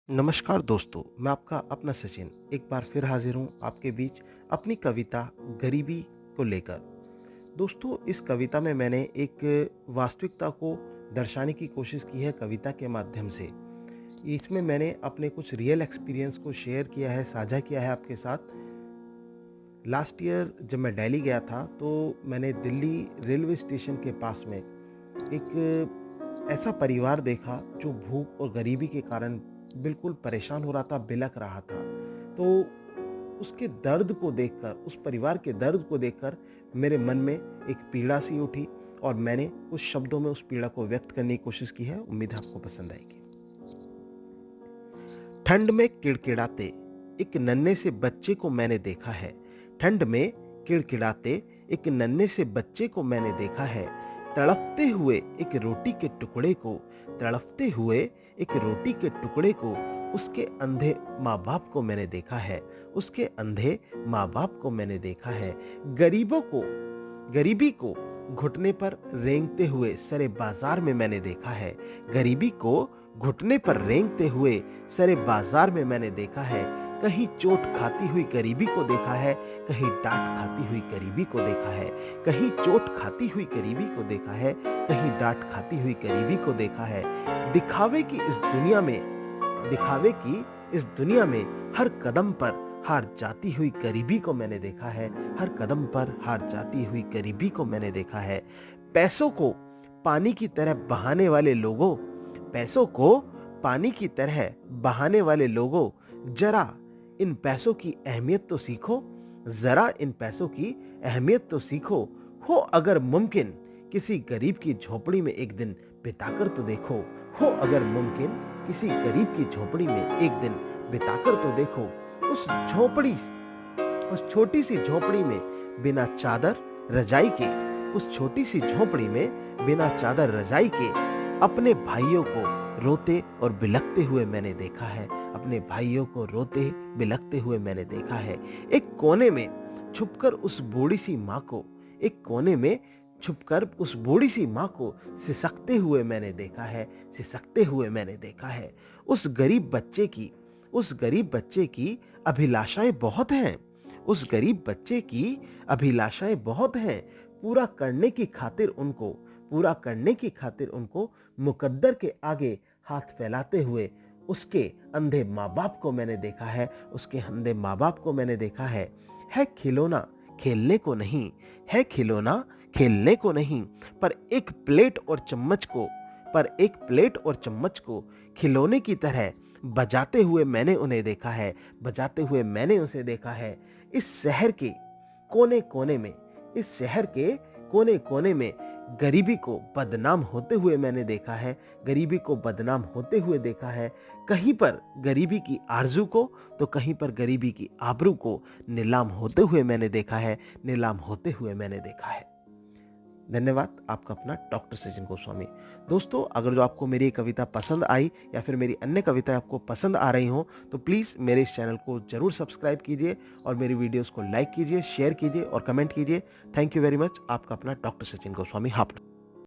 नमस्कार दोस्तों, मैं आपका अपना सचिन एक बार फिर हाजिर हूँ आपके बीच अपनी कविता गरीबी को लेकर। दोस्तों, इस कविता में मैंने एक वास्तविकता को दर्शाने की कोशिश की है कविता के माध्यम से। इसमें मैंने अपने कुछ रियल एक्सपीरियंस को शेयर किया है, साझा किया है आपके साथ। लास्ट ईयर जब मैं दिल्ली गया था तो मैंने दिल्ली रेलवे स्टेशन के पास में एक ऐसा परिवार देखा जो भूख और गरीबी के कारण बिल्कुल परेशान हो रहा था, बिलख रहा था। तो उसके दर्द को देखकर, उस परिवार के दर्द को देखकर मेरे मन में एक पीड़ा सी उठी और मैंने कुछ शब्दों में उस पीड़ा को व्यक्त करने की कोशिश की है। उम्मीद है आपको पसंद आएगी। ठंड में किड़किड़ाते एक नन्हे से बच्चे को मैंने देखा है। ठंड में किड़किड़ाते एक नन्हे से बच्चे को मैंने देखा है। तड़पते हुए एक रोटी के टुकड़े को, तड़पते हुए एक रोटी के टुकड़े को, उसके अंधे माँ बाप को मैंने देखा है। उसके अंधे माँ बाप को मैंने देखा है। गरीबों को, गरीबी को घुटने पर रेंगते हुए सरे बाजार में मैंने देखा है। गरीबी को घुटने पर रेंगते हुए सरे बाजार में मैंने देखा है। कहीं चोट खाती हुई गरीबी को देखा है, कहीं डांट खाती हुई गरीबी को देखा है। कहीं चोट खाती हुई गरीबी को देखा है, कहीं डांट खाती हुई गरीबी को देखा है। दिखावे की इस दुनिया में, दिखावे की इस दुनिया में हर कदम पर हार जाती हुई गरीबी को मैंने देखा है। हर कदम पर हार जाती हुई गरीबी को मैंने देखा है। पैसों को पानी की तरह बहाने वाले लोगों, पैसों को पानी की तरह बहाने वाले लोगों, जरा इन पैसों की अहमियत तो सीखो। जरा इन पैसों की अहमियत तो सीखो। हो अगर मुमकिन किसी गरीब की झोपड़ी में एक दिन बिताकर तो देखो। हो अगर मुमकिन किसी गरीब की झोपड़ी में एक दिन बिताकर तो देखो। उस झोपड़ी, उस छोटी सी झोपड़ी में बिना चादर रजाई के, उस छोटी सी झोपड़ी में बिना चादर रजाई के अपने भाइयों को रोते और बिलखते हुए मैंने देखा है। अपने भाइयों को रोते बिलखते हुए मैंने देखा है। एक कोने में छुपकर उस बूढ़ी सी माँ को, एक कोने में छुपकर उस बूढ़ी सी माँ को सिसकते हुए मैंने देखा है। सिसकते हुए मैंने देखा है। उस गरीब बच्चे की, उस गरीब बच्चे की अभिलाषाएं बहुत हैं। उस गरीब बच्चे की अभिलाषाएं बहुत हैं। पूरा करने की खातिर उनको, पूरा करने की खातिर उनको मुकद्दर के आगे हाथ फैलाते हुए उसके अंधे माँ बाप को मैंने देखा है। उसके अंधे माँ बाप को मैंने देखा है। खिलौना खेलने को नहीं, है खिलौना खेलने को नहीं, पर एक प्लेट और चम्मच को, पर एक प्लेट और चम्मच को खिलौने की तरह बजाते हुए मैंने उन्हें देखा है। बजाते हुए मैंने उसे देखा है। इस शहर के कोने कोने में, इस शहर के कोने कोने में गरीबी को बदनाम होते हुए मैंने देखा है। गरीबी को बदनाम होते हुए देखा है। कहीं पर गरीबी की आरजू को तो कहीं पर गरीबी की आबरू को नीलाम होते हुए मैंने देखा है। नीलाम होते हुए मैंने देखा है। धन्यवाद। आपका अपना डॉक्टर सचिन गोस्वामी। दोस्तों, अगर जो आपको मेरी कविता पसंद आई या फिर मेरी अन्य कविताएं आपको पसंद आ रही हो तो प्लीज़ मेरे इस चैनल को जरूर सब्सक्राइब कीजिए और मेरी वीडियोस को लाइक कीजिए, शेयर कीजिए और कमेंट कीजिए। Thank you very much. आपका अपना डॉक्टर सचिन गोस्वामी। हाफ।